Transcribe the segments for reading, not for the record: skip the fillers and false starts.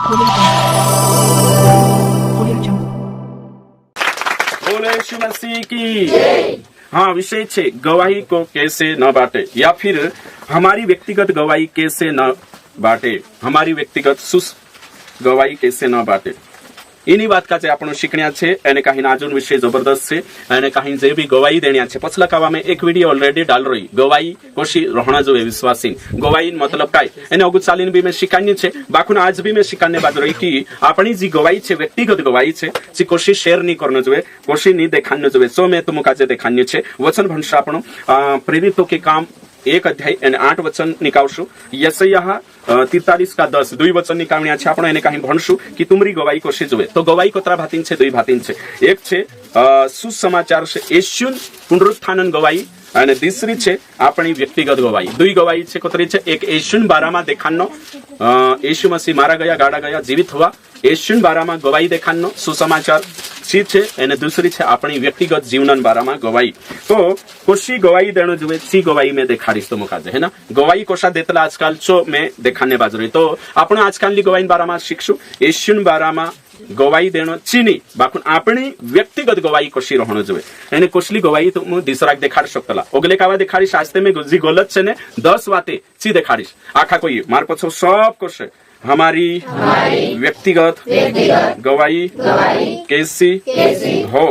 बोले यीशु मसीह की। हाँ, विषय छे गवाही को कैसे न बांटे, या फिर हमारी व्यक्तिगत गवाही कैसे न बांटे, हमारी व्यक्तिगत सुस गवाही कैसे न बांटे। इन्हीं बात का आपण शिकण्या छे અને काही नाजून विषय जबरदस्त छे અને काही जे भी गवाही देण्या छे। पछला कावा में एक वीडियो ऑलरेडी डाल रही गवाही कोशी रहना जो विश्वासी गवाही मतलब काय एने अगु चालीन भी में शिकान्य छे। बाकुन आज भी में शिकान्य बाज रही की आपणी जी गवाही छे व्यक्तिगत गवाही छे सी कोशी शेयर नहीं करनो जोए, कोशी नहीं देखान्य जोए। सो मैं तुमका जे देखान्य छे वचन भंश आपण प्रेरितों के काम 1 अध्याय અને 8 वचन निकावशु। यशायाह 43:10 दुई वचन निकावण्या छे। आपण एने काही भणशु की तुमरी गवाही कोशी जोए। तो गवाही कोतरा भातीन छे, दुई भातीन छे। एक छे सुसमाचार छे येशून पुनरुत्थानन गवाही અને तीसरी छे आपणी व्यक्तिगत गवाही। दुई गवाही छे कोतरी छे, एक येशून बारामा देखानो येशू मसीह मारा गया गाड़ा गया जीवित हुआ, येशून बारामा गवाही देखानो सुसमाचार सी छे અને दूसरी छे अपनी व्यक्तिगत जीवनन बारामा गवाही। तो कोशी गवाही देनो जुए सी गवाही में देखाड़ीश तो मुकाजे है ना। गवाही कोशा देतला आजकाल चो में देखाने बाजरी। तो आपण आजकालनी गवाही बारामा शिक्षु येशून बारामा गवाही देनो चीनी बाकुन आपणी व्यक्तिगत गवाही कोशी रहणो जुए। एने कोशली गवाही तो मु दिसराक देखाड़ शकतला ओगले कावा देखाड़ीश आस्ते में जी गलत छे ने 10 वाते ची देखाड़ीश आखा कोई मार पछो सब कोशे हमारी व्यक्तिगत गवाही कैसी हो,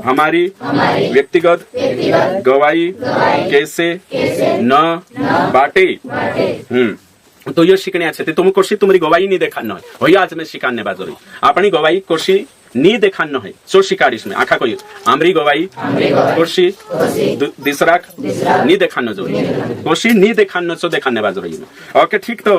हमारी व्यक्तिगत गवाही कैसे न बाटे। तो ये शिकण्या छे ते तुम कोशी तुमरी गवाही नहीं देखानो है होय आज में शिकान्य बाजरी आपणी गवाही कोशी नी देखानो है सो शिकाड़ीश में आखा कोई आमरी गवाही कोशी दिसराक नी देखानो जो कोशी नी देखानो सो देखाने बाजरी में। ओके ठीक। तो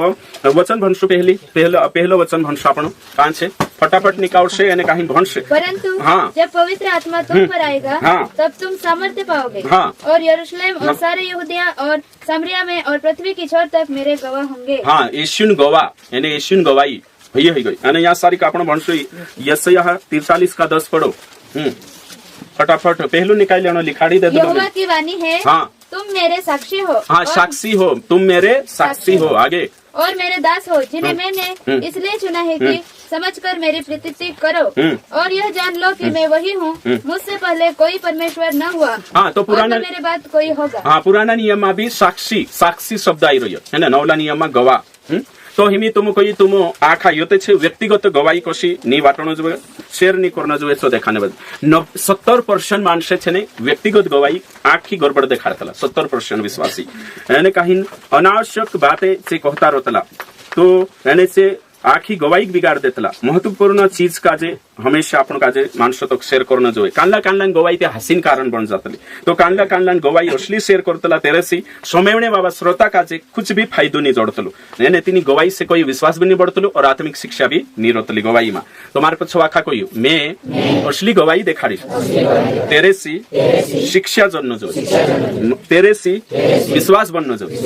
वचन भणशु पहलो वचन भणशु आपण कां छे फटाफट निकालशे અને काही भणशे। परंतु जब पवित्र आत्मा तुम पर आएगा तब तुम सामर्थ्य पाओगे और यरूशलेम और सारे यहूदिया और सामरिया में और पृथ्वी की छोर तक मेरे गवाह होंगे। हाँ, येशून गवाह यानी येशून गवाही भैया ही गई। અને यहाँ सारी का आपण भणशु यशायाह 43:10 पढ़ो। फटाफट पहलू निकाल लेनो लिखाड़ी दे दो। यहोवा की वाणी है तुम मेरे साक्षी हो। हाँ, साक्षी हो, तुम मेरे साक्षी हो। आगे और मेरे दास हो जिन्हें मैंने इसलिए चुना है कि समझकर मेरी प्रीति करो और यह जान लो कि मैं वही हूँ, मुझसे पहले कोई परमेश्वर न हुआ। हाँ, तो पुराना मेरे बाद कोई होगा। हाँ, पुराना नियम में भी साक्षी शब्द आई रही है ना। नवला नियम में गवाह। तो हिमी तुम कोई तुम आखा योते छे व्यक्तिगत गवाही कोशी नी वाटणो जोए, शेर नी करनो जोए। सो देखाने बद 70% मानसे छे ने व्यक्तिगत गवाही आखी गड़बड़ देखाड़तला। 70% विश्वासी एने काही अनावश्यक बातें से कहता रहतला तो एने से आखी गवाही बिगाड़ देतला। महत्वपूर्ण चीज का जे हमेशा आपण का जे माणसो तो शेयर करनो जोए। कानला गवाही ते हसीन कारण बन जातली। तो कानला गवाही असली शेयर करतला तेरेसी सोमेवणे बाबा श्रोता का जे कुछ भी फायदो नहीं जोड़तलो एने तिनी गवाही से कोई विश्वास भी नहीं बढ़तलो और आत्मिक शिक्षा भी नहीं रोतली गवाही में। तो मारे पछो आखा कोई मैं असली गवाही देखाड़ीश तेरेसी शिक्षा जन्नो जोए, तेरेसी विश्वास बननो जोए।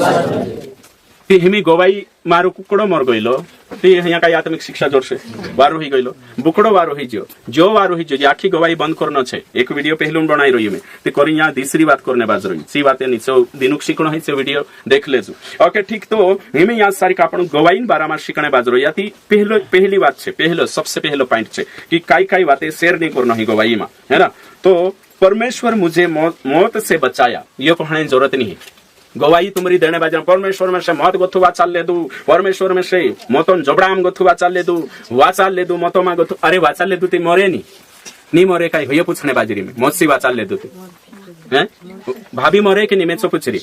ती हिमी गवाही मारो कुकड़ो मर गईलो ती यहाँ का आत्मिक शिक्षा जोड़से वारो ही गईलो बुकड़ो वारो ही जो वारो ही जो आखी गवाही बंद करनो छे। एक वीडियो पहलू बनाई रही में ती करी यहाँ तीसरी बात करने बाज रही सी बात नीचे दिनुक शिकणो है से वीडियो देख लेजो। ओके ठीक। तो हिमी यहाँ सारी का आपण गवाही बारा में शिकणे बाज रही ती पहली बात छे, पहलो सबसे पहलो पॉइंट छे कि काई बातें शेयर नहीं करना है गवाही में, है ना। तो परमेश्वर मुझे मौत से बचाया ये कहने जरूरत नहीं है। गवाही तुम्हारी देने बाजा परमेश्वर में से मौत गोथु वाचाल ले दू, परमेश्वर में से मोतन जबड़ाम गोथु वाचाल ले दू, वाचाल ले दू मोतो मा गोथु। अरे वाचाल ले दू ती मरे नहीं मरे काई ये पूछने बाजरी में मौत सी वाचाल ले दू ती हैं भाभी मरे कि नहीं मैं पूछ रही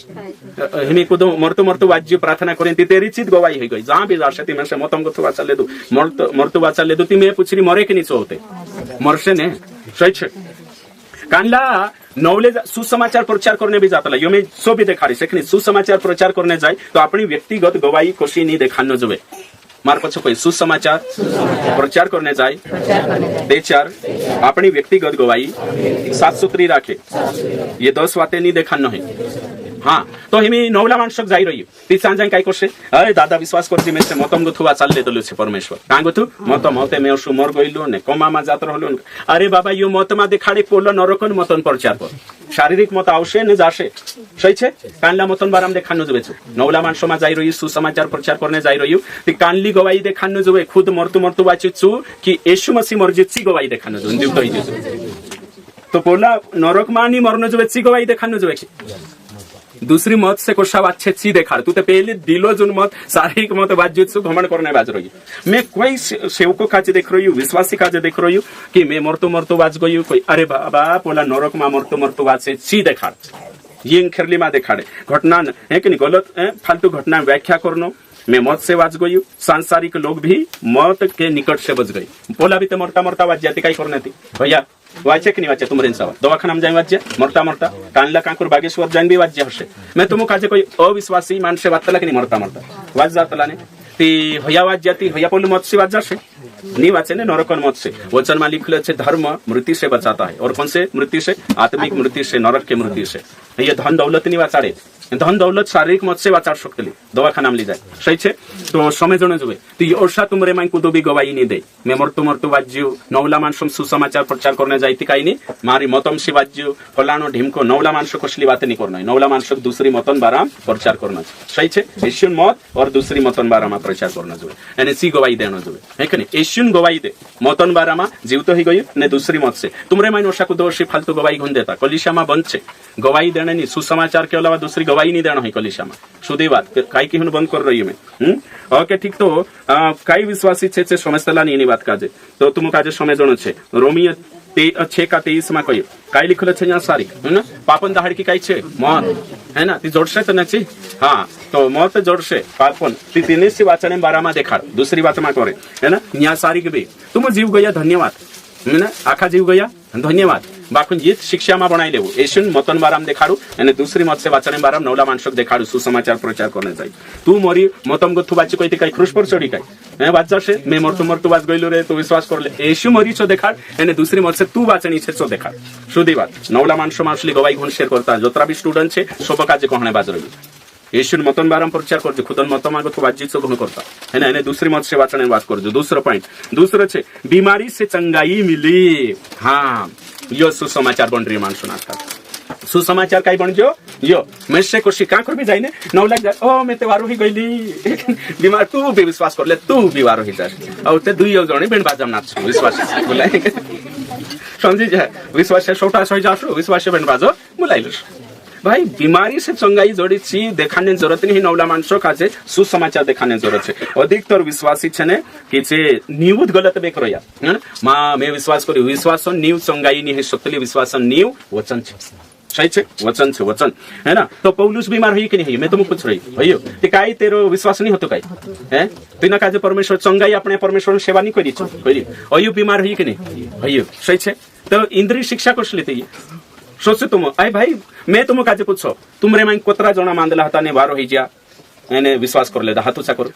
हिमी कुदो मरतु वाज्य प्रार्थना करें ती तेरी चित गवाही हो गई। जहां भी जाशे ती में से मोतम गोथु वाचाल ले दू मरतु वाचाल ले दू ती मैं पूछ रही मरे कि नहीं होते मरसे ने सही छे। कानला नवले सुसमाचार प्रचार करने भी जाता यो में सो भी देखा रही सुसमाचार प्रचार करने जाए तो अपनी व्यक्तिगत गवाही कोशी नहीं देखानो जोए। मार पछो कोई सुसमाचार प्रचार करने जाए दे चार अपनी व्यक्तिगत गवाही साफ सुथरी राखे ये 10 बातें नहीं देखानो है। हाँ तो हिमी नवला माणसक जाई रही ती सांजाई काय करसे अरे दादा विश्वास करছি मेसे मतम गुथुवा चालले दलु छे परमेश्वर का गुथु मतम होते मे ओसु मोर गइलो ने कमामा जात रहलो अरे बाबा यो मतमा देखाडे पोलो नरकन मतन प्रचार कर शारीरिक मत आवशे ने जाशे सही छे कानला मतन बाराम देखानो जबे छे नवला माणसोमा जाई रही सुसमाचार प्रचार करने जाई रही ती कानली गवाही देखानो जबे खुद मरतु मरतु वाचिछु कि येशू मसीह मरजिची गवाही देखानो जबे दिउ कहि तो पोला नरक मानी मरनो जबे ची गवाही देखानो जबे दूसरी मत से कोशा अच्छे ची देखा तू तो पहले दिलो जुन मत शारीरिक मत बातचीत घमंड करने बाज रही मैं कोई सेवको काजे देख रही हूँ विश्वासी काजे देख रही हूँ कि मैं मरतो बाज गई हूँ कोई अरे बाबा पोला नरक मा मरतो बाज से ची देखा ये खेरली मा देखाड़े घटना है कि नहीं गलत फालतू घटना व्याख्या करनो मैं मत से बाज गई हूँ सांसारिक लोग भी मत के निकट से बच गई पोला भी तो मरता बाज जाती कई करने थी भैया वाचे की नहीं वाचे तुम रेंसावा दवाखाना में जाए वाज्य मरता कानला कांकुर बागेश्वर जाए भी वाज्य हर्षे मैं तुम काजे कोई अविश्वासी मानसे वाचला की नहीं मरता वाज जातला ने ती हया वाज जाती हया पोल मत से वाज जाशे नहीं वाचे ने नरकन मत से वचन में लिखले छे धर्म मृत्यु से बचाता है और कौन से मृत्यु से आत्मिक मृत्यु से नरक के मृत्यु से ये धन दौलत नहीं वाचाड़े धन दौलत शारीरिक मत से वाचाड़ सकते दवाखाना में ली जाए सही छे तो समय जने जुबे तो ओषा तुमरे माई कुदो भी गवाही नहीं दे मैं मरतो वाज्यू नवला मानसम सुसमाचार प्रचार करने जाती कहीं नहीं मारी मतम से वाज्यू फलानो ढिमको नवला मानस कसली बात नहीं करना नवला मानस दूसरी मतन बारा प्रचार करना सही छे एशियन मत और दूसरी मतन बारा में प्रचार करना जुबे यानी सी गवाही देना जुबे है कि नहीं एशियन गवाही दे मतन बारा में जीव तो ही गई ने दूसरी मत से तुमरे माई ओषा कुदो फालतू गवाही घुन देता कलिशा में बंद छे गवाही देने नहीं सुसमाचार के अलावा दूसरी गवाही नहीं देना है कलिशा में शुद्ध बात काई की बंद कर रही है मैं ओके ठीक तो काई विश्वासी छे समझतला नहीं बात काजे तो तुम काजे समय जण छे रोमियो 6:23 में कही काई लिखल छे यहाँ सारी है ना पापन दहाड़ की काई छे मौत है ना ती जोड़से तो नची हाँ तो मौत जोड़से पापन ती तीन सी वाचने बारा में देखा दूसरी बात में करे है ना यहाँ सारी भी तुम जीव गया धन्यवाद है ना आखा जीव गया धन्यवाद बाकुन ये शिक्षा में बनाई लेवू एशियन मतन बाराम देखाड़ू અને दूसरी मत से वाचने बाराम नवला मानसक देखाड़ू सुसमाचार प्रचार करने जाई तू मोरी मतम गथु बाची कोई कई क्रूस पर चढ़ी कई मैं वाच जाशे मैं मरतो बाज गइलो रे तू विश्वास कर ले एशु मरी छो देखाड़ અને दूसरी मत से तू वाचनी छे छो देखाड़ शुद्ध बात नवला मानसो मासली गवाही घुन शेयर करता जोतरा भी स्टूडेंट छे सब काजे कहणे बाज रही येशून मतन बाराम प्रचार करजो खुदन मतम आगो तो वाजित घणो करता है ना एने दूसरी मत से वाचने बात करजो दूसरो पॉइंट दूसरो छे बीमारी से चंगाई मिली हाँ यो सुसमाचार बन रही मानसो ना सुसमाचार काई बन जो यो मैं से कोशी का कर भी जाइने नौ लाग जाए ओ मैं ते वारो ही गइली बीमार तू भी विश्वास कर ले तू भी वारो ही जाए और ते दुई जणे बेन बाजाम नाच विश्वास बोलाय समझी जाए विश्वास से छोटा सही जासो विश्वास से बेन बाजो बोलाइलस भाई बीमारी से चंगाई जोड़ी छी देखाने जरूरत नहीं नवला मानसो काजे सुसमाचार देखाने जरूरत है अधिकतर विश्वासी छने कि जे न्यूज गलत बेक रया है मां मैं विश्वास करी विश्वास न्यूज चंगाई नहीं है सकली विश्वास न्यू वचन छे सही छे वचन है ना तो पौलुस बीमार है कि नहीं मैं तुमको पूछ रही भैया ते काई तेरो विश्वास नहीं होतो काई हैं बिना काजे परमेश्वर चंगाई अपने परमेश्वर सेवा नहीं करी करी अयु बीमार है कि नहीं भैया सही छे तो इंद्रिय शिक्षा कुछ लेते सोचो तुम अरे भाई मैं तुम काजे पूछो तुमरे माई कोतरा जना मांदला हता ने वारो ही जा मैंने विश्वास कर ले हाथ ऊंचा करो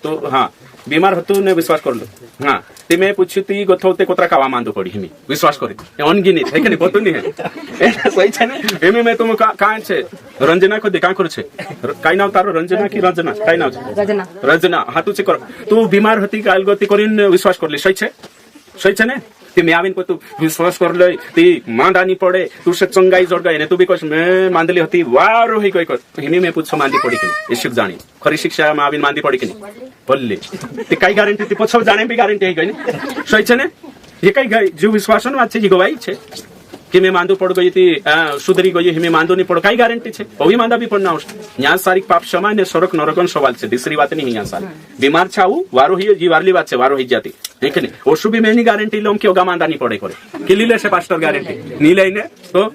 तो हाँ बीमार हतु ने विश्वास कर लो हाँ ते मैं पूछी ती गोथोते कोतरा कावा मांदो पड़ी हिमी विश्वास करी अनगिनित है कि नहीं पतो नहीं है सही छे ना एमे मैं तुम का छे रंजना को देखा कर छे काई नाम तारो रंजना की रंजना काई नाम छे रंजना हाथ ऊंचे करो तू बीमार हती काल गति करिन विश्वास कर ले सही छे ने ती मैं आविन को तू विश्वास कर ले ती मांदानी पड़े तू से चंगाई जोड़ गए ने तू भी कुछ मैं मांदली होती वारो ही कोई तो हिमी में पूछो मांदी पड़ी कि इश्क जानी खरी शिक्षा में आविन मांदी पड़ी कि बोलले ती काई गारंटी ती पूछो जाने भी गारंटी है गई सही छे ने ये काई जो विश्वासन बात छे जी गवाही छे कि मैं मांदू पड़ गई थी सुधरी गई हिमे मांदू नहीं पड़ कई गारंटी छे ओ भी मांदा भी पड़ना यहाँ सारी पाप क्षमा ने सड़क नरकन सवाल छे दूसरी बात नहीं यहाँ सारी बीमार छाऊ वारो ही जी वारली बात छे वारो ही जाती है कि नहीं ओसु भी मैं नहीं गारंटी लम कि ओगा मांदा नहीं पड़े करे कि लीले से पास्टर गारंटी नहीं ले ने तो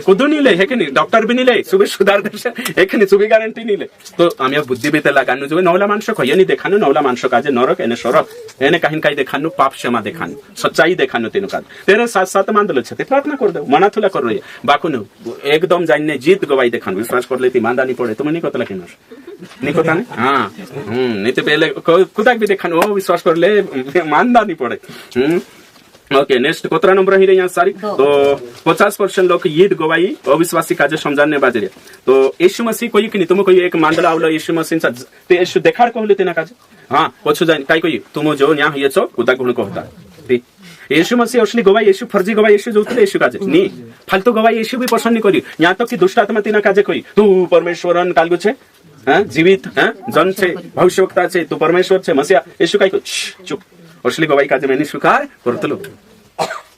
खुद नहीं ले है कि नहीं डॉक्टर भी नहीं ले सुबह सुधार दे है कि नहीं सुबह गारंटी नहीं ले तो आमी बुद्धि बेते लगानु जो नवला मानसक है नहीं देखानु नवला मानसक आज नरक एने सड़क एने काहिन काई देखानु पाप क्षमा देखानु सच्चाई देखानु तेनु का तेरे साथ साथ मांदल छे प्रार्थना कर दो मना थुला कर रही बाकुनु एकदम जाने जीत गवाही देखानु विश्वास कर लेती मांदा नहीं पड़े तुम नहीं कतला कि नहीं कता ने हां नहीं तो पहले खुदा भी देखानु ओ विश्वास कर ले मांदा नहीं पड़े ओके नेक्स्ट कोतरा नंबर ही यहाँ सारी तो 50% लोग ईद गवाही अविश्वासी काजे समझाने बाजरे तो यीशु मसीह कोई कि तुम कोई एक मांडला आवला यीशु मसीह ते यीशु देखाड कहले तेना काजे हाँ पछु जाइन काय कोई तुम जो यहाँ हियछो उदा गुण कहता यीशु मसीह असली गवाही यीशु फर्जी गवाही यीशु जोतले यीशु काजे नी फालतू गवाही यीशु भी पसंद नहीं करी यहाँ तक कि दुष्ट आत्मा तेना काजे कोई तू परमेश्वरन कालगु छे जीवित जन छे भविष्यवक्ता छे तू परमेश्वर छे मसीहा यीशु काय को चुप असली गवाही काजे मैंने स्वीकार करतलो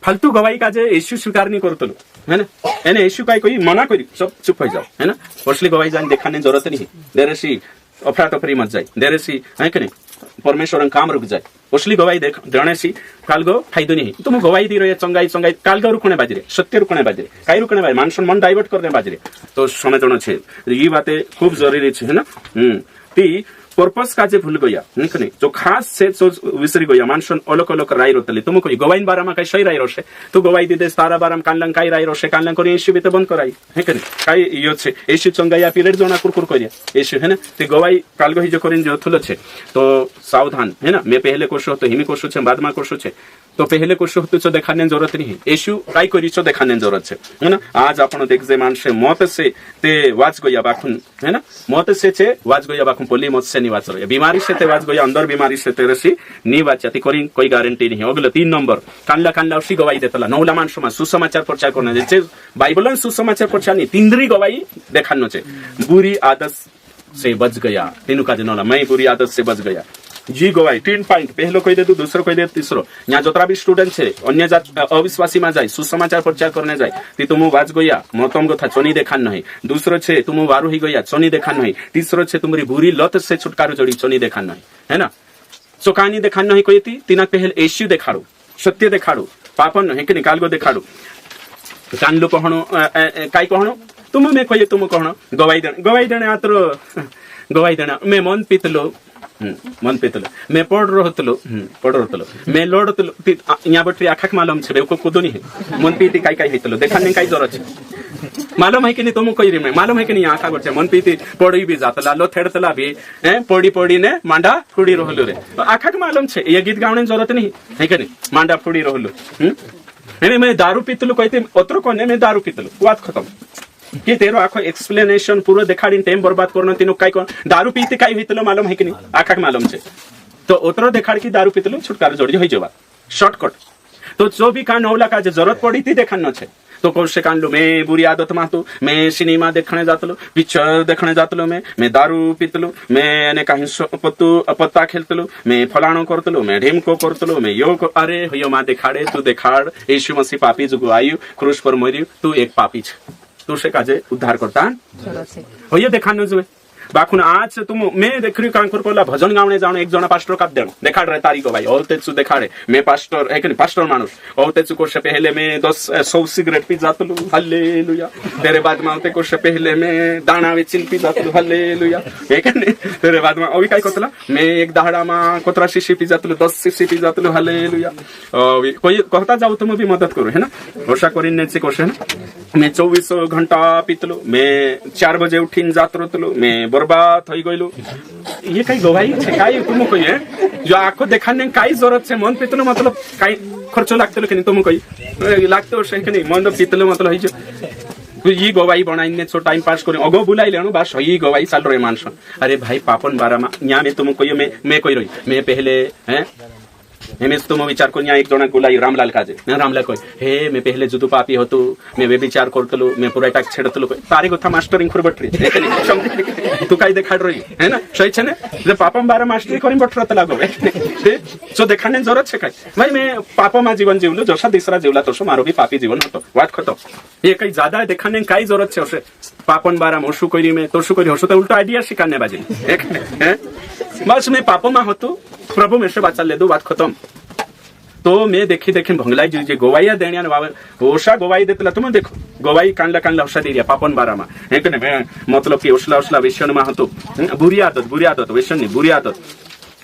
फालतू गवाही काजे यीशु स्वीकार नहीं करतलो है ना एने यीशु काय कोई मना करी सब चुप हो जाओ है ना असली गवाही जान दिखाने जरूरत नहीं देरेसी अफरा तफरी मत जाए देरेसी है कि नहीं परमेश्वर काम रुक जाए असली गवाही देने सी कालगो फायदो नहीं तुम गवाही दी रहे चंगाई चंगाई कालगो रुकने बाजरे सत्य रुकने बाजरे कई रुकने बाजरे मानसन मन डाइवर्ट करने बाजरे तो समझना छे ये बातें खूब जरूरी छे है ना ती पर्पस काजे भूल गया नहीं जो खास से जो विसरी गया मानसन अलग अलग राय रोतले तुम कोई गवाइन बारा में कई सही राय रोशे तू गवाही दीदे तारा बारा में कानलंग कई राय रोशे कानलंग करी यीशु भी तो बंद कराई है कि कई यो छे यीशु चंगाया पीरियड जोना कुरकुर करिया यीशु है ना ते गवाही कालगो ही जो करिन जो थुलो छे तो सावधान है ना मैं पहले कोशो तो हिमी कोशो छे बाद में कोशो छे तो पहले कोशो तो जो देखाने जरूरत नहीं है यीशु काई करी छो देखाने जरूरत है ना आज आपण देखजे मानसे मौत से ते वाच गया बाखुन है ना मौत से छे वाच गया बाखुन पोली मौत से निवाच रहे बीमारी से ते वाच गया अंदर बीमारी से ते रसी निवाच ती करी कोई गारंटी नहीं अगला 3 नंबर कानला कानला उसी गवाही देतला नौला मानसमा सुसमाचार प्रचार करना जे बाइबलन सुसमाचार प्रचार नहीं तीनरी गवाही देखानो छे बुरी आदत से बच गया तीनों का जनला मैं बुरी आदत से बच गया जी गवाही 3 पॉइंट पहलो कही दे तू दूसरो कही दे तीसरो यहाँ जोतरा भी स्टूडेंट छे अन्य जात अविश्वासी में जाए सुसमाचार प्रचार करने जाए ती तुम वाच गया मतम कथा चोनी देखान नहीं दूसरो छे तुम वारू ही गया चोनी देखान नहीं तीसरो छे तुम्हारी बुरी लत से छुटकारो जोड़ी चोनी देखान नहीं है ना सो कहानी देखान नहीं कोई थी तीना पहले यीशु देखाड़ो सत्य देखाड़ो पापन है कि निकाल गो देखाड़ो कानलो कहणो काई कहणो तुम में कहिए तुम कहणो गवाही देने आतरो गवाही देना मैं मन पीतलो मन पेतलो मैं पढ़ रहतलो मैं लड़तलो यहाँ बटरी आखाक मालूम छे को कुदो नहीं है मन पीती काई काई हेतलो देखाने काई जरूरत छे मालूम है कि नहीं तुम कही रे मालूम है कि नहीं आखा बटे मन पीती पड़ी भी जातला लो थेड़तला भी पड़ी पड़ी ने मांडा फुड़ी रहलो रे आखाक मालूम छे ये गीत गावने जरूरत नहीं है कि नहीं मांडा फुड़ी रहलो मैं दारू पीतलो कहते ओतरो कोने मैं दारू पीतलो बात खत्म कि तेरो आखो एक्सप्लेनेशन पूरा देखाड़ी टाइम बर्बाद करनो तीनो काई कोन दारू पीते काई हितलो मालूम है कि नहीं आखा मालूम छे तो ओतरो देखाड़ की दारू पीतलो छुटकारो जोड़ी होई जवा शॉर्टकट तो जो भी कान औला का जरूरत पड़ी थी देखानो छे तो कौन से कान लो मैं बुरी आदत में तो मैं सिनेमा देखने जातलो पिक्चर देखने जातलो मैं दारू पीतलो मैं ने कहीं पत्ता खेलतलो मैं फलाणो करतलो मैं ढेमको करतलो मैं यो अरे हो मां देखाड़े तू देखाड़ यीशु मसीह पापी जुगु आयु क्रूस पर मरियो तू एक पापी छे तो से काजे उद्धार करता हो ये देखानो जो बाखुन आज तुम मैं देख रही कांकुर कोला भजन गावने जानो एक जना पास्टर का देण देखाड़ रहे तारीख भाई और तेजु देखाड़े मैं पास्टर है कि नहीं पास्टर मानुस और तेजु को से पहले मैं 100 सिगरेट पी जातलू हालेलुया तेरे बाद में आते को से पहले मैं दाना वेचिन पी जातलू हालेलुया है कि नहीं तेरे बाद में ओई काय कोतला मैं एक दहाड़ा में कोतरा शीशी पी जातलू 10 शीशी पी जातलू हालेलुया कोई कहता जाओ तुम भी मदद करो है ना वर्षा करिन से कोसे ना मैं 24 घंटा पीतलू मैं 4 बजे उठीन जात रहतलू मैं बर्बाद થઈ ગયેલું ये कई गवाही छे काई तुम कोई है जो आंखों देखाने काई जरूरत छे मन पीतलो मतलब काई खर्चो लागतलो कि नहीं तुम कोई लागतो छे कि नहीं मन पीतलो मतलब है जो ये गवाही बनाइने छो टाइम पास करे अगो बुलाई लेनो बस ये गवाही चाल रहे मानसन अरे भाई पापन बारा में यहाँ में तुम कोई मैं कोई रही मैं पहले हैं एमएस तुम विचार को एक जना गुलाई रामलाल काजे रामलाल कोई हे मैं पहले जुदू पापी होतु मैं वे विचार करतलु मैं पूरा टाक छेड़तलु तारी कथा मास्टरिंग खुर बटरी तू काई देखाड़ रही है ना सही छे ने जे पापम बारा मास्टरी करिन बटरत लागो जो देखाने जरूरत छे काई भाई मैं पापमा जीवन जीवलु जसा दिसरा जीवला तसो मारो भी पापी जीवन हतो बात खतो ये कई ज्यादा देखाने काई जरूरत छे ओसे पापन बारा मोशु करी में तोशु करी होसो तो उल्टा आइडिया शिकाने बाजी हैं बस मैं पापमा होतु प्रभु में से बात चल ले दो बात खत्म तो मैं देखी भंगलाई जी गोवाइया देनिया ओषा गवाही देतला तुम देखो गवाही कानला ओषा दे दिया पापन बारा में है कि नहीं मतलब कि ओसला वेशन में हतो बुरी आदत वेशन नहीं बुरी आदत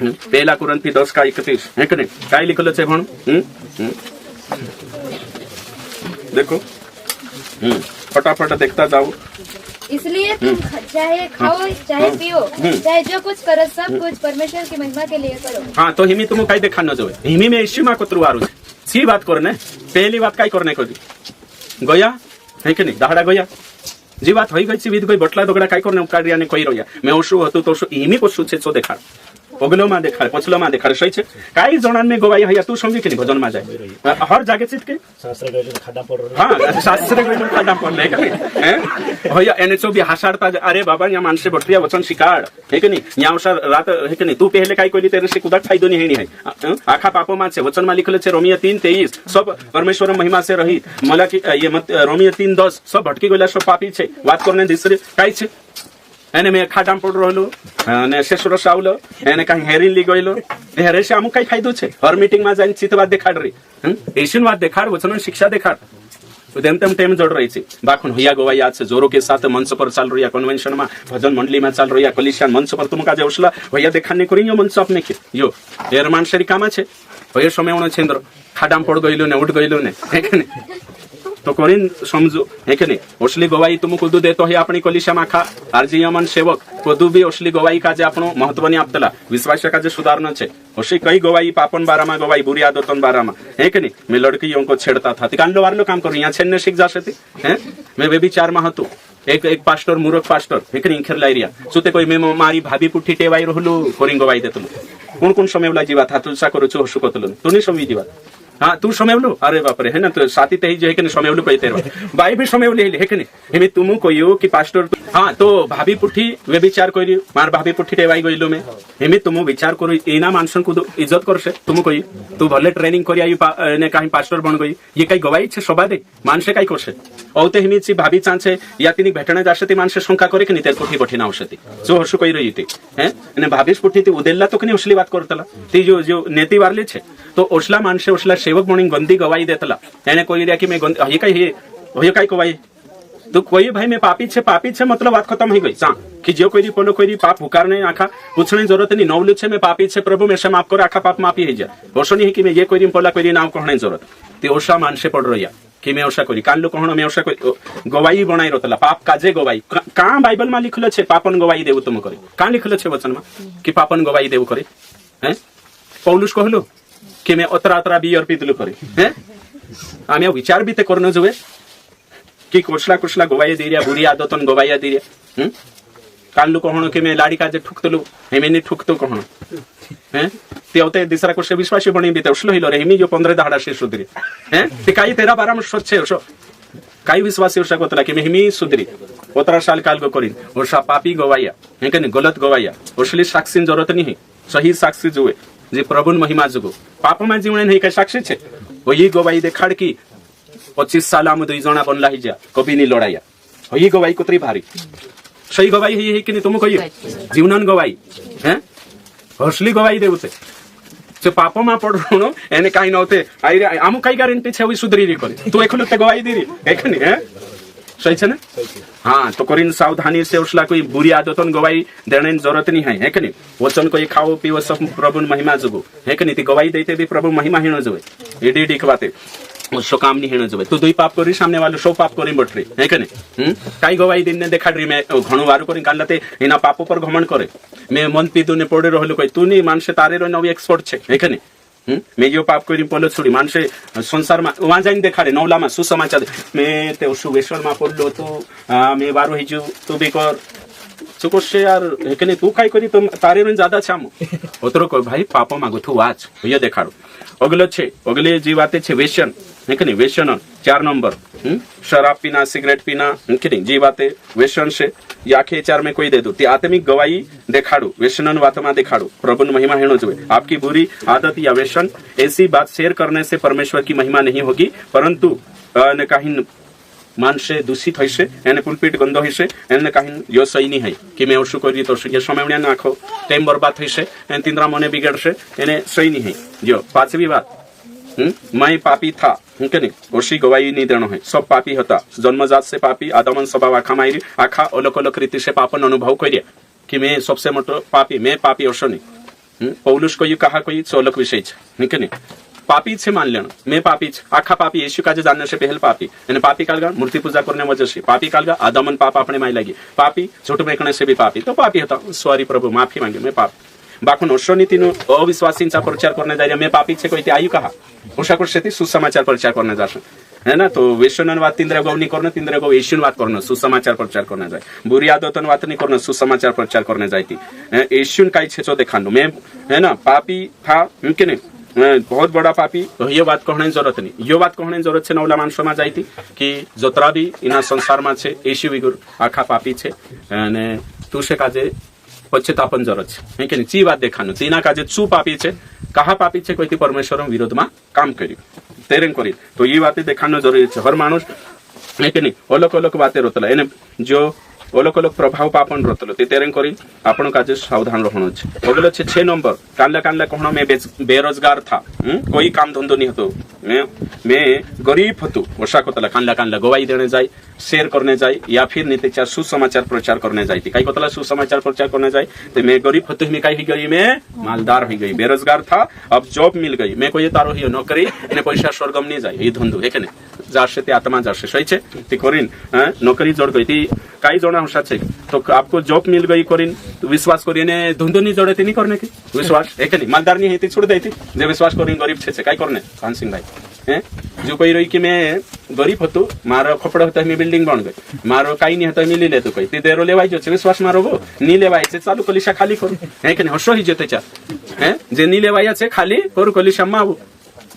पहला कुरंती 10:31 है कि नहीं काई लिखलो छे भण देखो फटाफट देखता जाओ इसलिए तुम चाहे खाओ चाहे पियो चाहे जो कुछ करो सब कुछ परमेश्वर की महिमा के लिए करो हाँ तो हिमी तुम कई देखा न जो हिमी में यीशु मा कोतरु आरु सी बात करने पहली बात काय करने को गया है कि नहीं दहाड़ा गया जी बात होई गई विध गई बटला दोगड़ा काय करने कार्य ने कोई रोया मैं ओशु हतु तो इमी पशु छे छो देखा ओगलो में देखा पछलो में देखा सही छे काई जणान में गवाई हया तू समझी कि भजन में जाए हर जागे चित के शास्त्र गइलो खाडा पड़ हां शास्त्र गइलो खाडा पड़ ले हैं होया एने चो भी हासाडता अरे बाबा या मानसे बटरिया वचन शिकाड है कि नहीं या अवसर रात है कि नहीं तू पहले काय कोली तेरे से कुदा फायदो नहीं है आखा पापो में छे वचन में लिखले छे रोमियो 3:23 सब परमेश्वर महिमा से रही मला की ये मत रोमियो 3:10 सब भटकी गइला सब पापी छे बात करने दिसरे काय छे એને મેં ખાડામ પડ રહેલો અને શેષરો સાવલો એને કઈ હેરી લી ગયેલો હેરે છે અમુક કઈ ફાયદો છે હર મીટિંગ માં જઈને ચિત વાત દેખાડ રહી એશિયન વાત દેખાડ વચન शिक्षा देखाड तो तेम तेम टेम जोड़ रही थी बाखुन हुआ गोवा याद से जोरों के साथ मंच पर चल रही है कन्वेंशन में भजन मंडली में चल रही है कलिसियान मंच पर तुम का उछला भैया देखाने को यो मंच अपने के यो एरमान शरी काम है भैया समय उन्हें छेंद्र खाडाम पड़ गइलो ने उठ गइलो ने है कि नहीं तो कोरिन समझो है कि नहीं ओसली गवाही तुम कुदू देतो है अपनी कलिशा माखा आरजीयमन सेवक कुदू भी ओसली गवाही का जे आपनो महत्व नहीं आपतला विश्वास का जे सुधारना छे ओसी कई गवाही पापन बारा में गवाही बुरी आदतन बारा में है कि नहीं मैं लड़कियों को छेड़ता था कांडो वारलो काम करू यहाँ छेड़ने सीख जासे थी हैं मैं वे भी चार माह हतु एक पास्टर मूर्ख पास्टर है कि नहीं खेर लाइरिया सुते कोई मैं मारी भाभी पुठी टेवाई रहलू कोरिन गवाही देतलू कौन कौन समय वाला जीवा था तुलसा करू छु हसु कतलू तू नहीं समय जीवा हाँ तू समयवलू अरे बाप रे है ना तो साथी तही जो है कि समयवलू कही तेरे बाई भी समयवली है कि नहीं हेमे तुम कोयो कि पास्टर हाँ तो भाभी पुठी वे विचार करी मार भाभी पुठी टेवाई गइलो में हेमे तुम विचार करू एना मानसन को इज्जत करसे तुम कोई तू भले ट्रेनिंग करी आई ने काई पास्टर बन गई ये काई गवाई छे सभा दे मानसे काई करसे औते हेमी ची भाभी चांचे या तिनी भेटणे जासे ती मानसे शंका करे कि नहीं तेर पुठी पुठी ना औषती जो हर्षु कही रही थी हैं ने भाभी पुठी ती उदेला तो कि असली बात करतला ती जो जो नेती वारली छे तो ओसला मानसे ओसला सेवक म्हणून गंदी गवाही देतला एने कोई दिया कि मैं हे काय गवाही तो कोई भाई मैं पापी छे मतलब बात खत्म हो गई सा कि जो कोई पोलो कोई पाप पुकारने आखा पूछने जरूरत नहीं नौलू छे मैं पापी छे प्रभु में से माफ कर आखा पाप माफी है जा ओसो नहीं कि मैं ये कोई पोला कोई नाम कहने जरूरत ते ओसा मानसे पड़ रहिया कि मैं ओसा करी कान लो कहणो मैं ओसा कोई गवाही बनाई रतला पाप काजे गवाही का बाइबल में लिखलो छे पापन गवाही देव तुम करे का लिखलो छे वचन में कि पापन गवाही देव करे हैं पौलुस कहलो कि मैं अतरा बियर पीतलू करे हैं आम्ही विचार भी ते करनो जोवे कि कुशला गवाही दे रिया बुरी आदतन गवाही दे रिया कान लो कहणो कि मैं लाड़ी काजे ठुकतलू हेमे नहीं ठुकतो कहणो हैं ते होते दूसरा कुछ विश्वासी बणी भी उछलो हिलो रे हेमी जो 15 दहाड़ा से सुधरी हैं ते काई तेरा बारा में स्वच्छ है काई विश्वासी उषा कोतला कि मैं हेमी सुधरी 15 साल काल को करिन ओसा पापी गवाया है कि गलत गवाया उसली साक्षी जरूरत नहीं सही साक्षी जुए जे प्रभु महिमा जुगो पाप में जीवने नहीं कई साक्षी छे वही गवाही देखाड़ की 25 साल आम 2 जना बनला ही जा कभी नहीं लड़ाया वही गवाही कुतरी भारी सही गवाही है कि नहीं तुम कहियो जीवनन गवाही हैं हसली गवाही देउते जे पापो में पड़नो एने काई नहोते आई आमु काई गारंटी छे सुधरी री करे तू एकलो ते गवाही दे री है नहीं है सही छे ना हाँ तो कोरिन सावधानी से उसला कोई बुरी आदतन गवाही देने जरूरत नहीं है कि नहीं वचन कोई खाओ पीओ सब प्रभु महिमा जुगो है कि नहीं ती गवाही देते भी प्रभु महिमा हिणो जुए एडी दिखवाते उसो काम नहीं हिणो जुए तू दुई पाप करी सामने वाले सो पाप करी बटरी है कि नहीं काई गवाही दिन ने देखा री मैं घणो वारू करी कालते इना पापो पर घमंड करे मैं मन पीदू ने पड़े रहलो कोई तू नहीं मानसे तारे रो नवी एक्सपर्ट छे है कि नहीं मैं यो पाप करी पोलो छोड़ी मानसे संसार में वहां जाइन देखा रे नौला में सुसमाचार मैं ते उसु वेशल में पड़लो तो मैं वारो हिजू तू भी कर चुकोशे यार है कि नहीं तू काई करी तुम तारे रो ज्यादा छामो ओतरो को भाई पापो मागो थू वाच ये देखाड़ो अगलो छे अगले जी बाते छे वेशन है कि नहीं वेशन 4 नंबर शराब पीना सिगरेट पीना है कि नहीं जी बाते वेशन से या खे 4 में कोई दे दो आत्मिक गवाही देखाड़ू वेशनन बात में दिखाड़ू प्रभु महिमा हेणो जुए आपकी बुरी आदत या वेशन ऐसी बात शेयर करने से परमेश्वर की महिमा नहीं होगी परंतु ने कहीं मानसे दूषित होइसे एने पुलपीट गंदो होइसे एने कहीं यो सही नहीं है कि मैं ओसु करी तो ये समय में नाखो टाइम बर्बाद होइसे एने तिंद्रा मने बिगड़से एने सही नहीं है जो 5वीं बात मैं पापी था कि नहीं ओसी गवाही नहीं देनो है सब पापी होता जन्मजात से पापी आदमन स्वभाव आखा मायरी आखा अलग अलग रीति से पापन अनुभव करिए कि मैं सबसे मोटो पापी मैं पापी ओसो नहीं पौलुस को ये कहा कोई सोलक विषय है कि नहीं पापी छे मान लेना मैं पापी छे आखा पापी यीशु का जानने से पहले पापी यानी पापी कालगा मूर्ति पूजा करने वजह से पापी कालगा आदमन पाप अपने माई लगी पापी झूठ बेकने से भी पापी तो पापी होता सॉरी प्रभु माफी मांगे मैं पापी बाखून ओशोनीतीनु अविश्वासींचा प्रचार करने जाय मैं पापी छे कोई ते आयु कहा ओशा करशेती सुसमाचार प्रचार करने जाशे है ना तो वेश्यन वात तिंद्रे गौ नहीं करना तिंद्रे गौ येशून वात करना सुसमाचार प्रचार करने जाए बुरी आदतन वात नहीं करना सुसमाचार प्रचार करने जाती येशून काई छे चो देखानो मैं है ना पापी था के नहीं बहुत बड़ा पापी ये बात कहने जरूरत नहीं यो बात कहने जरूरत छे नवला माणसो में जाती कि जोतरा भी इना संसार में छे येशू विगुर आखा पापी छे अने तुषे काजे पश्चातापन जरूरत छे के नहीं ची बात देखानो तीना काजे चू पापी छे कहा पापी छे कोई परमेश्वर विरोध में काम कर्યું तेरें करी तो ये बातें देखानो जरूरी है हर मानुष है कि नहीं अलग अलग बातें रोतला एने जो अलग अलग प्रभाव पापन रोतलो ते तेरें करी आपण काजे सावधान रहनो छे अगलो छे 6 नंबर कानला कानला कहणो मैं बेरोजगार था कोई काम धंधो नहीं हतो मैं गरीब हतो ओशा कोतला कानला कानला गवाही देने जाय शेयर करने जाय या फिर नीतिचा सुसमाचार प्रचार करने जाय काई कोतला सुसमाचार प्रचार करने जाय तो मैं गरीब हतो मैं काई हो गई मैं मालदार हो गई बेरोजगार था अब जॉब मिल गई मैं कोई तारो ही नौकरी ने पैसा स्वर्गम नहीं जाय ये धंधो है के नहीं जाशे ते आत्मा जाशे सही छे ते करीन नौकरी जोड़ गई थी काई जोड़ा होशा छे तो आपको जॉब मिल गई करीन तो विश्वास करीने धंधो नहीं जोड़े नहीं करने की विश्वास है के नहीं मालदार नहीं है छोड़ देती जे विश्वास करीन गरीब छे काई करने कान सिंह भाई हैं जो कोई रही कि मैं गरीब हतो मारो खपड़ा होता मैं बिल्डिंग बन गई मारो काई नहीं होता मिली ले तो कोई ते देरो लेवाई जो छे विश्वास मारो वो नी लेवाई छे चालू कलिशा खाली करो है के नहीं हसो ही जते चा हैं जे नी लेवाया छे खाली करू कलिशा मावो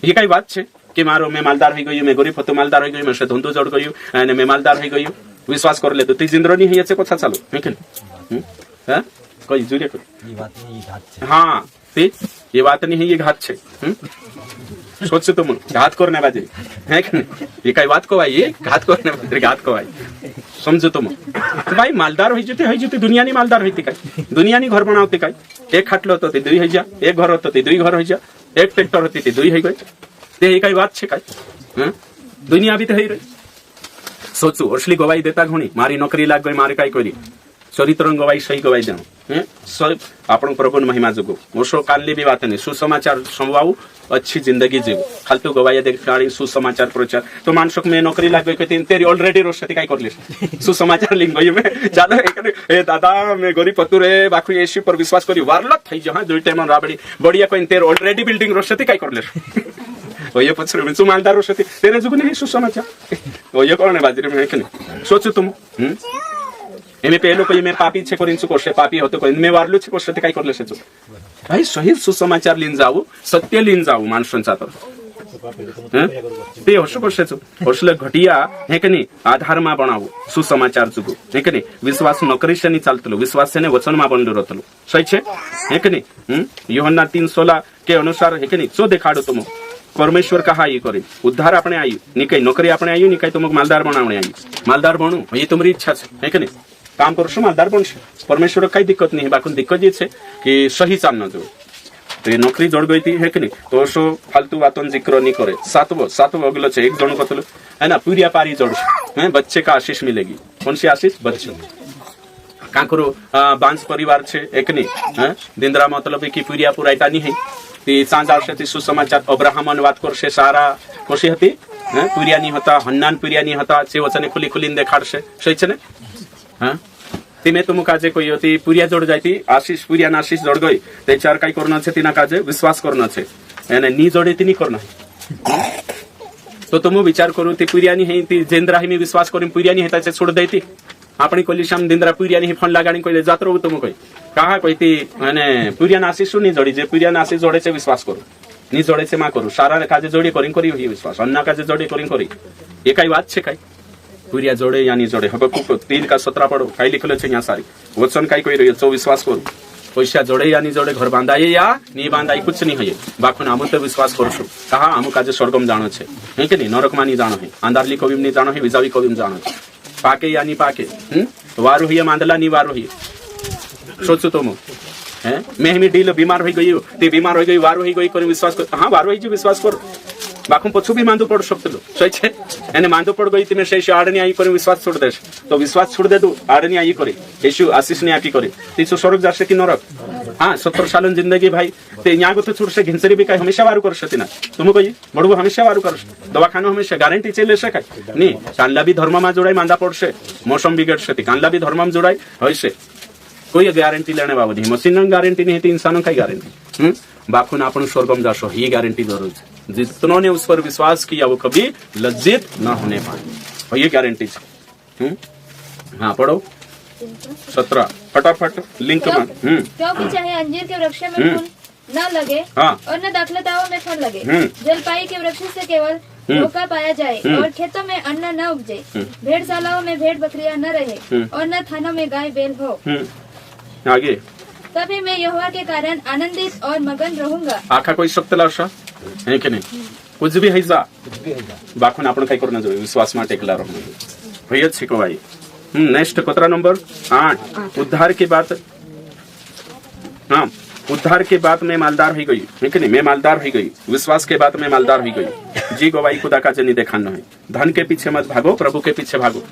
ये काई बात छे कि मारो मैं मालदार हो गई मैं गरीब हतो मालदार हो गई मैं से धंधो जोड़ गई अने मैं मालदार हो गई विश्वास कर ले तो ती जिंद्रो नहीं है कथा चालू है के हैं कोई जुरे कर ये बात नहीं ये घात छे हां ते ये बात नहीं है ये घात छे सोच तुम घात करने बाजे है कि नहीं ये कई बात को भाई ये घात करने बाजे घात को भाई समझो तुम तो भाई मालदार हो जते दुनिया नहीं मालदार होती काई दुनिया नहीं घर बनावती काई एक खाटलो तो दुई हो जा एक घर होतो दुई घर हो जा एक ट्रैक्टर होती थी दुई हो गई ते ये कई बात छे काई दुनिया भी तो है सोचो असली गवाही देता घणी मारी नौकरी लाग गई मारे काई कोरी चरित्र गवाही सही गवाही देनो सब आपण प्रभु महिमा जोगो ओशो कालली भी बात नहीं सुसमाचार संवाऊ अच्छी जिंदगी जीव खालतू गवाही देखाड़ी सुसमाचार प्रचार तो मानसक में नौकरी लाग गई तेरी ऑलरेडी रोशती काय करली सुसमाचार लिंग गई में जानो ए दादा मैं गरीब पतु रे बाखु येशू पर विश्वास करी वारलत थई जहा दुई टाइम राबड़ी बढ़िया कोई तेर ऑलरेडी बिल्डिंग रोशती काय करले ओये पछरे में तू मालदार रोशती तेरे जुग नहीं सुसमाचार ओये कोने बाजरे में है कि नहीं सोचो तुम एमे पहलो कोई मैं पापी छे करिन कोशे पापी होतो कोई मैं वारलो छे कोशे काय करले छे भाई सही सुसमाचार लिन जाऊ सत्य लिन जाऊ माणसांचा तर ते हसो करशे हसले घटिया हे के नहीं आधार मा बनावू सुसमाचार जुगु हे के नहीं विश्वास नौकरी से नहीं चालतलो विश्वास से ने वचन मा बनलो रतलो सही छे हे के नहीं यूहन्ना 3:16 के अनुसार हे के नहीं सो देखाडो तुम परमेश्वर कहा ये करे उद्धार अपने आयु निकई नौकरी अपने आयु निकई तुमक मालदार बनावणे आयु मालदार बनू ये तुम्हारी इच्छा है कि नहीं काम करशो मालदार बनशो परमेश्वर कई दिक्कत नहीं बाकी दिक्कत ये छे कि सही चालना जो तो ये नौकरी जोड़ गई थी है कि नहीं तो सो फालतू बातों जिक्र नहीं करे सातवो अगलो छे एक जन कतलो है ना पूरिया पारी जोड़ है बच्चे का आशीष मिलेगी कौन सी आशीष बच्चे कांकरो बांस परिवार छे एक नहीं है दिंदरा मतलब की पूरिया पुरायता नहीं है ती सांज आवशे सुसमाचार अब्राहमन वात करशे सारा कोशी हती पुरिया नहीं होता हन्नान पुरिया नहीं होता चे वचने खुली खुलीन देखाडशे सही छे ने हां ती मैं तुम काजे कोई होती पुरिया जोड़ जाती आशीष पुरिया ना आशीष जोड़ गई ते चार काय करना छे तीना काजे विश्वास करना छे एने नी जोड़े ती नहीं करना तो तुम विचार करू ती पुरिया नहीं है ती जेंद्रा ही में विश्वास करून पुरिया नहीं हेता छे छोड़ देती अपनी कोलिशाम दिंद्रा पुरिया नहीं फोन लगाणी कोई जातरो तुम कोई कहा कोई ती माने पुरिया ना आशीष नहीं जोड़ी जे पुरिया ना आशीष जोड़े छे विश्वास करू नी जोड़े छे मा करू सारा काजे जोड़ी करी ही विश्वास अन्ना काजे जोड़ी करी ये काई बात छे काई पुरिया जोड़े या नहीं जोड़े हबक्कुक 3:17 पढ़ो काई लिखलो छे यहाँ सारी वचन काई कोई रही विश्वास करू पैसा जोड़े या नहीं जोड़े घर बांधाए या नहीं बांधाई कुछ नहीं है बाखुन आमु तो विश्वास करशु कहा आमु काजे स्वर्गम जानो छे है कि नहीं नरक मानी जानो है आंदारली कविम नहीं जानो है विजावी कविम जानो छे पाके या नहीं पाके वारू ही मांदला नहीं वारू ही सोचो तुम है मैं ही डील बीमार हो गई ते बीमार हो गई वारू ही गई कर विश्वास कर हां वारू ही जो विश्वास कर बाखुं पछु भी मांदो पड़ सकतलो सही छे एने मांदो पड़ गई तिने से आड़नी आई कर विश्वास छोड़ देश तो विश्वास छोड़ दे तू आड़नी आई करे येशू आशीष ने आकी करे तीसो स्वर्ग जासे कि नरक हां 70 सालन जिंदगी भाई ते यहाँ तो छोड़ से घिंसरी भी काय हमेशा वारू कर सकती ना तुम कोई बड़ू हमेशा वारू कर दवाखानो हमेशा गारंटी चले से काय नी कानला भी धर्म में जोड़ाई मांदा पड़से मौसम बिगड़ से कानला भी धर्म में जोड़ाई होइसे कोई गारंटी लेने बाबत नहीं, मशीन गारंटी नहीं है तो इंसानों का गारंटी। बाखुन आपण स्वर्गम जाशो, ही गारंटी जरूर है। जितनों ने उस पर विश्वास किया वो कभी लज्जित न होने पाए, और ये गारंटी है। हाँ पढ़ो 17 फटाफट लिंक में। क्योंकि चाहे अंजीर के वृक्ष में फूल न लगे और न दाखलताओं में फल लगे, जलपाई के वृक्ष से केवल धोखा पाया जाए और खेतों में अन्न न उपजे, भेड़शालाओं में भेड़ बकरियां न रहे और न थानों में गाय बैल हो, आगे तभी मैं यहोवा के कारण आनंदित और मगन रहूंगा। आखा कोई शक्त लाशा है कि नहीं, कुछ भी है जा बाखून आपण काय करणं જોઈએ, विश्वास માં ટેકલા રહો ભઈ જ શીખો ભાઈ। नेक्स्ट कोतरा नंबर 8, उद्धार की बात। हाँ, उद्धार के बाद में मालदार हो गई है कि नहीं, मैं मालदार हो गई, विश्वास के बाद में मालदार हो गई। जी गवाही खुदा का जनी देखाना है, धन के पीछे मत भागो, प्रभु के पीछे भागो।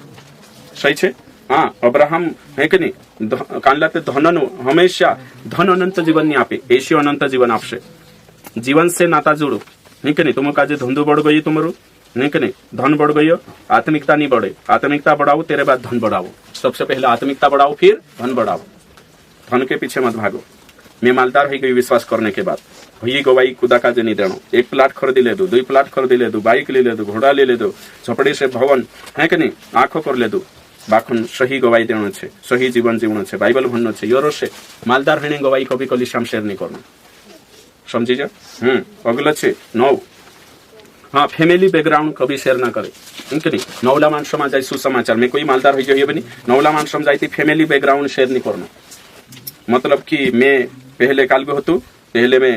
सही छे। हाँ, अब्राहम है कि नहीं, कानला ते धन हमेशा धन अनंत जीवन नहीं आपे, एशियो अनंत जीवन आपसे। जीवन से नाता जोड़ो है कि नहीं, तुम का धंधो बढ़ गई तुम्हारू नहीं कि नहीं, धन बढ़ गई, आत्मिकता नहीं बढ़े, आत्मिकता बढ़ाओ तेरे बाद धन बढ़ाओ। सबसे पहले आत्मिकता बढ़ाओ फिर धन बढ़ाओ, धन के पीछे मत भागो। मैं मालदार हो गई विश्वास करने के बाद, ये गवाही खुदा का नहीं देना। 1 प्लाट खरीदी ले दो, 2 प्लाट खरीदी ले दो, बाइक ले दो, घोड़ा ले दो, झोपड़ी से भवन है कि नहीं, आंखों कर ले दो। बाखुन सही गवाही देना है, सही जीवन जीवन है, बाइबल भनना है, योरो से मालदार होने गवाही कभी कली शाम शेयर नहीं करना, समझी जा। अगला छे 9, हाँ, फैमिली बैकग्राउंड कभी शेयर ना करे कि नहीं। नवला मानस में जाए सुसमाचार में कोई मालदार हो जाए बनी, नवला मानस में जाती फैमिली बैकग्राउंड शेयर नहीं करना। मतलब कि मैं पहले काल में हतु, पहले मैं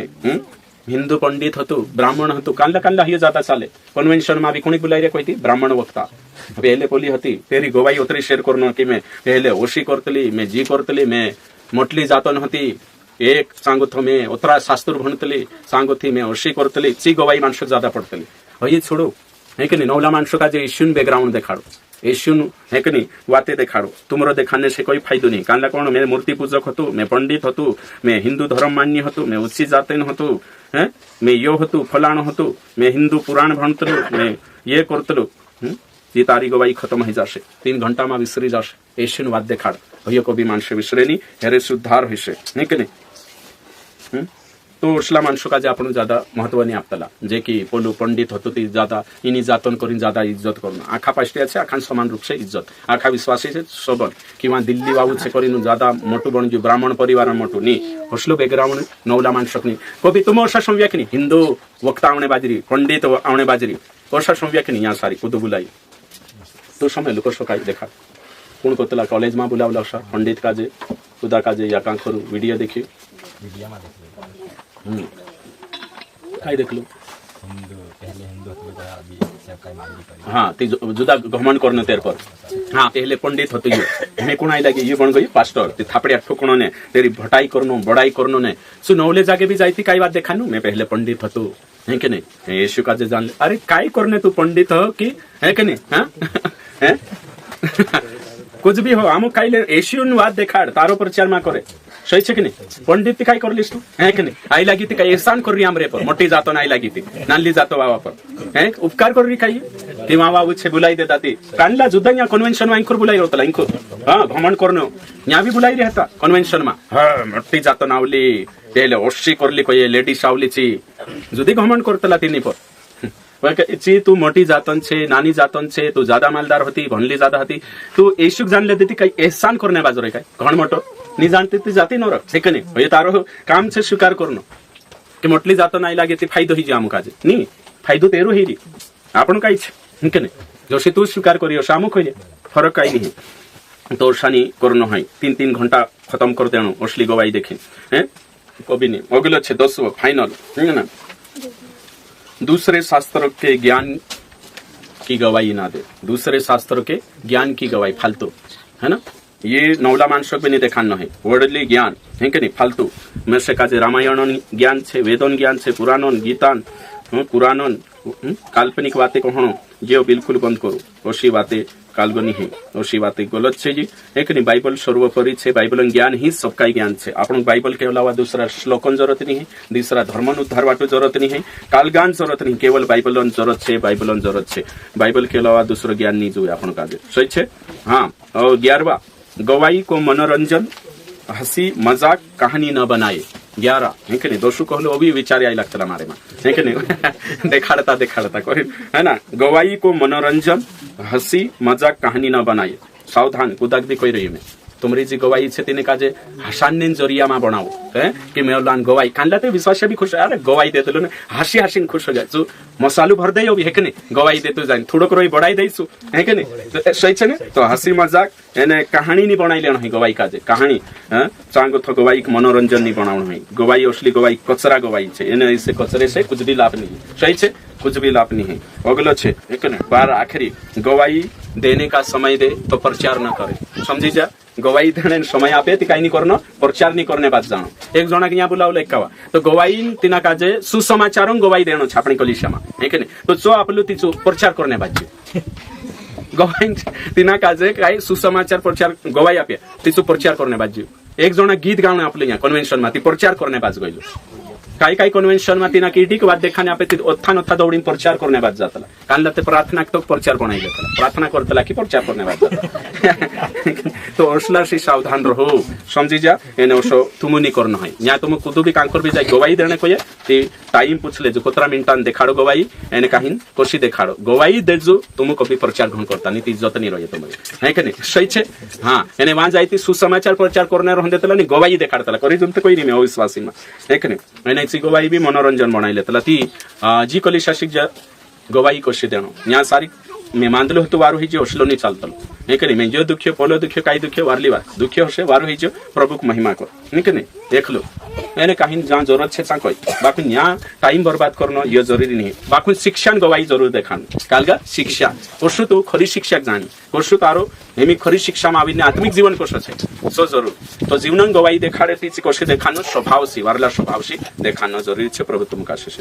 हिंदू पंडित हतु, ब्राह्मण हतु, कांदा कांदा ये जाता चाले। कन्वेंशन में भी कोणी बुलाई रे कोई थी ब्राह्मण वक्ता, पहले बोली हती तेरी गवाही उतरी शेयर करना कि मैं पहले ओशी करतली, मैं जी करतली, मैं मोटली जातन हती, एक सांगुथो में उतरा शास्त्र भणतली, सांगुथी में ओशी करतली, ची गवाही मानस ज्यादा पड़तली। ये छोड़ो है कि नहीं, नवला मानसों का जो एशियन बैकग्राउंड दिखाड़ो, एशियन है कि नहीं, वाते दिखाड़ो। तुम्हारो दिखाने से कोई फायदो नहीं। कांदा कौन, मैं मूर्ति पूजक हतु, मैं पंडित हतु, मैं हिंदू धर्म मान्य हतु, मैं उच्च जातिन हतु, है मैं यो हतु, फलाण हतु, मैं हिंदू पुराण भणतलु, मैं ये करतलु, ये तारी गवाही खत्म हो जाशे, 3 घंटा में विसरी जाशे। एशियन वाद दिखाड़ भैया को भी मानस विसरे नहीं, हेरे सुधार होशे है कि नहीं। तो उसला मानसों का आपण ज्यादा महत्व नहीं आपतला, जे की पोलू पंडित होतो ती ज्यादा इनी जातन करीन ज्यादा इज्जत करणं। आखा पाष्टिया छे, आखा समान रूप से इज्जत, आखा विश्वासी छे सबन किंवा दिल्ली बाबू छे करीन ज्यादा मोटू बन जो ब्राह्मण परिवार मोटू नी हसलो बैकग्राउंड नवला मानसक नी कभी तुम ओसा संव्याक नी, हिंदू वक्ता आवणे बाजरी, पंडित आवणे बाजरी, ओसा संव्याक नी। यहाँ सारी कुदू बुलाई तो समय लोक सकाई देखा कोण कोतला कॉलेज में बुलावला पंडित का जे खुदा का जे या कां करू वीडियो देखी, काय देखलो हाँ ती जुदा घमंड करने तेर पर। हाँ, पहले पंडित होते ये मैं कोणाई लगे ये बन गई पास्टर, ते थापड़िया ठोकणो ने तेरी भटाई करनो बड़ाई करनो ने सु नवले जाके भी जाती काई बात देखानु, मैं पहले पंडित हतु है कि नहीं, यीशु का जे जान अरे काय करने तू पंडित हो कि है कि नहीं। हाँ हैं कुछ भी हो आमो काई ले एशियन वाद देखाड़ तारो प्रचार मा करे, सही छे कि नहीं। पंडित काय करलिस तू है कि नहीं, आई लागी थी काय एहसान कर रही हमरे पर, मोटी जातो ना आई लागी थी नाली जातो बाबा पर है उपकार कर रही काय ती मावा उछे बुलाई देता थी कानला जुदा या कन्वेंशन में इंखुर बुलाई होता इंखुर। हाँ, घमंड करनो यहाँ भी बुलाई रहता कन्वेंशन में। हाँ, मोटी जातो नावली पहले ओशी करली कोई लेडीज आवली ची जुदी घमंड करतला तिनी पर ची तू मोटी जातन छे, नानी जातन छे, तू ज्यादा मालदार होती, भणली ज्यादा होती, तू येशुक जान लेती थी काही एहसान करने बाजू रे काय घण मोटो नी जानती ती जाती नर छे कि नहीं। ये तारो काम छे स्वीकार करनो कि मोटली जातो नाही लागे ती फायदो ही जे आमु काजे नी फायदो तेरो हेरी आपण काई छे कि नहीं। जोशी तू स्वीकार करियो सामु कइले फरक काई नहीं, तो शानी करनो है 3-3 घंटा खत्म कर देनो असली गवाही देखी हैं कभी नहीं। अगलो छे 10वां फाइनल है ना, दूसरे शास्त्र के ज्ञान की गवाही ना दे, दूसरे शास्त्र के ज्ञान की गवाही फालतू है ना। ये नवला मानसक भी नहीं देखाना है, वर्डली ज्ञान है कि नहीं फालतू में से काजे रामायण ज्ञान छे, वेदन ज्ञान छे, पुराणन गीतान पुराणन काल्पनिक बातें कहनो जे बिल्कुल बंद करो, ओसी बातें काल्पनिक है, ओसी बातें गलत छे जी है कि नहीं। बाइबल सर्वोपरि छे, बाइबल ज्ञान ही सबका ज्ञान छे। आपण बाइबल के अलावा दूसरा श्लोकन जरूरत नहीं है, दूसरा धर्मन उद्धार वाटो जरूरत नहीं है, कालगान जरूरत नहीं, केवल बाइबलन जरूरत छे, बाइबलन जरूरत छे। बाइबल के अलावा दूसरा ज्ञान नहीं जोए आपण काजे, सही छे। हाँ, और 11वां गवाही को मनोरंजन हसी मजाक कहानी न बनाए 11 है कि नहीं दोषु कहलो वो भी विचार आई लगता हमारे में है कि नहीं देखाड़ता है ना गवाही को मनोरंजन हसी मजाक कहानी न बनाए सावधान कुदाक भी कोई रही में तुम्हारी जी गवाही છે તેને કાજે હસાનની જરિયામાં બનાવો હે કે મેલાન ગવાही કાંડલા તે વિશ્વાસ भी खुश अरे गवाही दे देलो ने हसी हसी खुश हो जाए जो मसालू भर दे है कि नहीं गवाही देतो जाए थोड़ो रोई बढ़ाई दईसु है कि नहीं तो सही छे ने तो हसी मजाक एने कहानी नहीं बनाई लेनो है गवाही काजे कहानी चांगो तो गवाही मनोरंजन नहीं बनावनो है गवाही असली गवाही कचरा गवाही छे एने इससे कचरे से कुछ भी लाभ नहीं सही छे कुछ भी लाभ नहीं है अगलो छे है कि नहीं 12 आखिरी गवाही देने का समय दे तो प्रचार न करे समझी जा गवाही देने समय आपे ती काही नहीं करनो प्रचार नहीं करने बात जानो एक जना के यहाँ बुलावले एकावा तो गवाही तिना काजे सुसमाचारं गवाही देनो छ आपणी कलिशामा है कि नहीं तो जो आपलो तिचो प्रचार करने बात गवाही तिना काजे काही सुसमाचार प्रचार गवाही आपे तिचो प्रचार करने बात एक जना गीत गावणे आपले यहाँ कन्वेन्शन मा ती प्रचार करने बात गयलो काही कन्वेन्शन मा तिना कीटिक वाद देखाने आपे ती ओथा दौड़ीन प्रचार करने बात जातला कानला ते प्रार्थना तो प्रचार बनाई लेतला प्रार्थना करतला की प्रचार करने बात जातला तो असलाशी सावधान रहो समझी जा एने ओसो तुमुनी करनो है या तुम कुदु भी कांकर भी जाय गवाही देने कोये ते टाइम पूछले जो कोतरा मिनिटान देखाड़ो गवाही एने काहिन कोशी देखाड़ो गवाही देजो तुम कभी प्रचार ग्रहण करता नीति इज्जत नहीं रहे तुम्हारी है कि नहीं सही छे हां एने वहां जाईती सुसमाचार प्रचार करने रहन देतला नहीं गवाही देखाड़तला करी तुम तो कोई नहीं अविश्वासी में है कि नहीं एने ची गवाही भी मनोरंजन बनाई लेतला ती जी कलिशाशिक जा गवाही कोशी देनो या सारी मैं मानलो तो वारो ही जो असलो नहीं चालतलो है कि नहीं मैं जो दुख्यो पोलो दुख्यो काई दुख्यो वारली वार दुख्यो हसे वारो ही जो प्रभु को महिमा कर है कि नहीं देख लो मैंने कहीं जहाँ जरूरत छे ता कोई बाकी यहाँ टाइम बर्बाद करना ये जरूरी नहीं बाकी शिक्षा गवाही जरूर देखानो कालगा शिक्षा कोशु तो खरी शिक्षक जानी कोशु तारो हेमी खरी शिक्षा में आवीने आत्मिक जीवन कोशो छे सो जरूर तो जीवन गवाही देखाड़े ती कोशे देखानो स्वभावसी वारला स्वभावसी देखानो जरूरी छे प्रभु तुमका आशीष